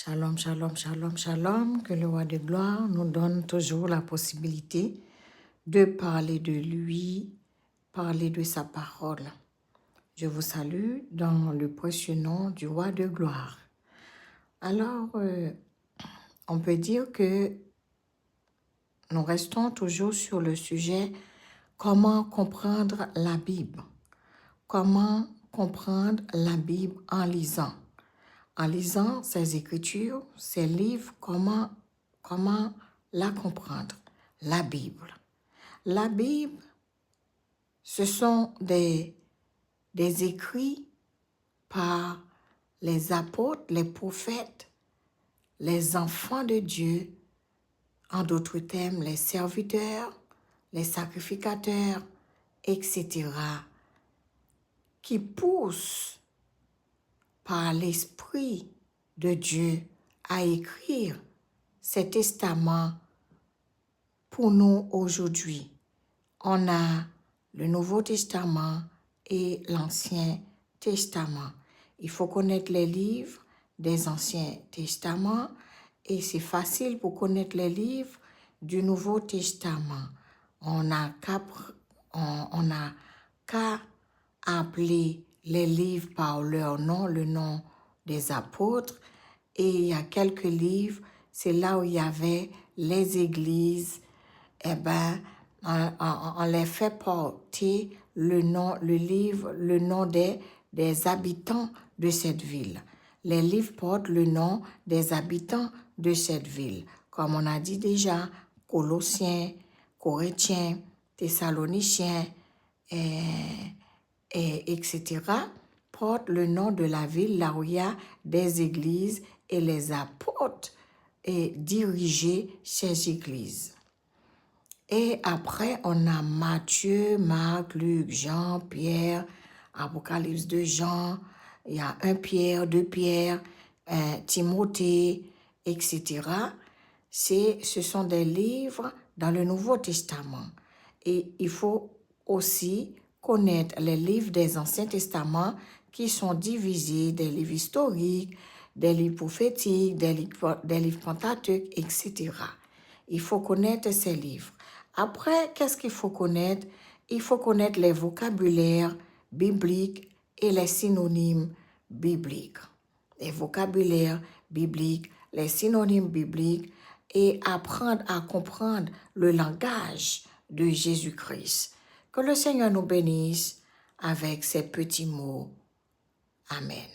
Shalom, shalom, shalom, shalom. Que le roi de gloire nous donne toujours la possibilité de parler de lui, parler de sa parole. Je vous salue dans le précieux nom du roi de gloire. Alors, on peut dire que nous restons toujours sur le sujet comment comprendre la Bible. Comment comprendre la Bible en lisant. En lisant ces écritures, ces livres, comment la comprendre, la Bible. La Bible, ce sont des écrits par les apôtres, les prophètes, les enfants de Dieu, en d'autres termes, les serviteurs, les sacrificateurs, etc., qui poussent par l'Esprit de Dieu à écrire ces testaments pour nous aujourd'hui. On a le Nouveau Testament et l'Ancien Testament. Il faut connaître les livres des Anciens Testaments et c'est facile pour connaître les livres du Nouveau Testament. On n'a qu'à appeler les livres par leur nom, le nom des apôtres. Et il y a quelques livres, c'est là où il y avait les églises. Eh bien, on les fait porter le nom des habitants de cette ville. Les livres portent le nom des habitants de cette ville. Comme on a dit déjà, Colossiens, Corinthiens, Thessaloniciens, etc., portent le nom de la ville là où il y a des églises et les apôtres dirigeaient ces églises. Et après, on a Matthieu, Marc, Luc, Jean, Pierre, Apocalypse de Jean, il y a 1 Pierre, 2 Pierre, Timothée, etc. Ce sont des livres dans le Nouveau Testament. Et il faut aussi connaître les livres des Anciens Testaments qui sont divisés, des livres historiques, des livres prophétiques, des livres Pentateuque, etc. Il faut connaître ces livres. Après, qu'est-ce qu'il faut connaître? Il faut connaître les vocabulaires bibliques et les synonymes bibliques. Les vocabulaires bibliques, les synonymes bibliques et apprendre à comprendre le langage de Jésus-Christ. Que le Seigneur nous bénisse avec ces petits mots. Amen.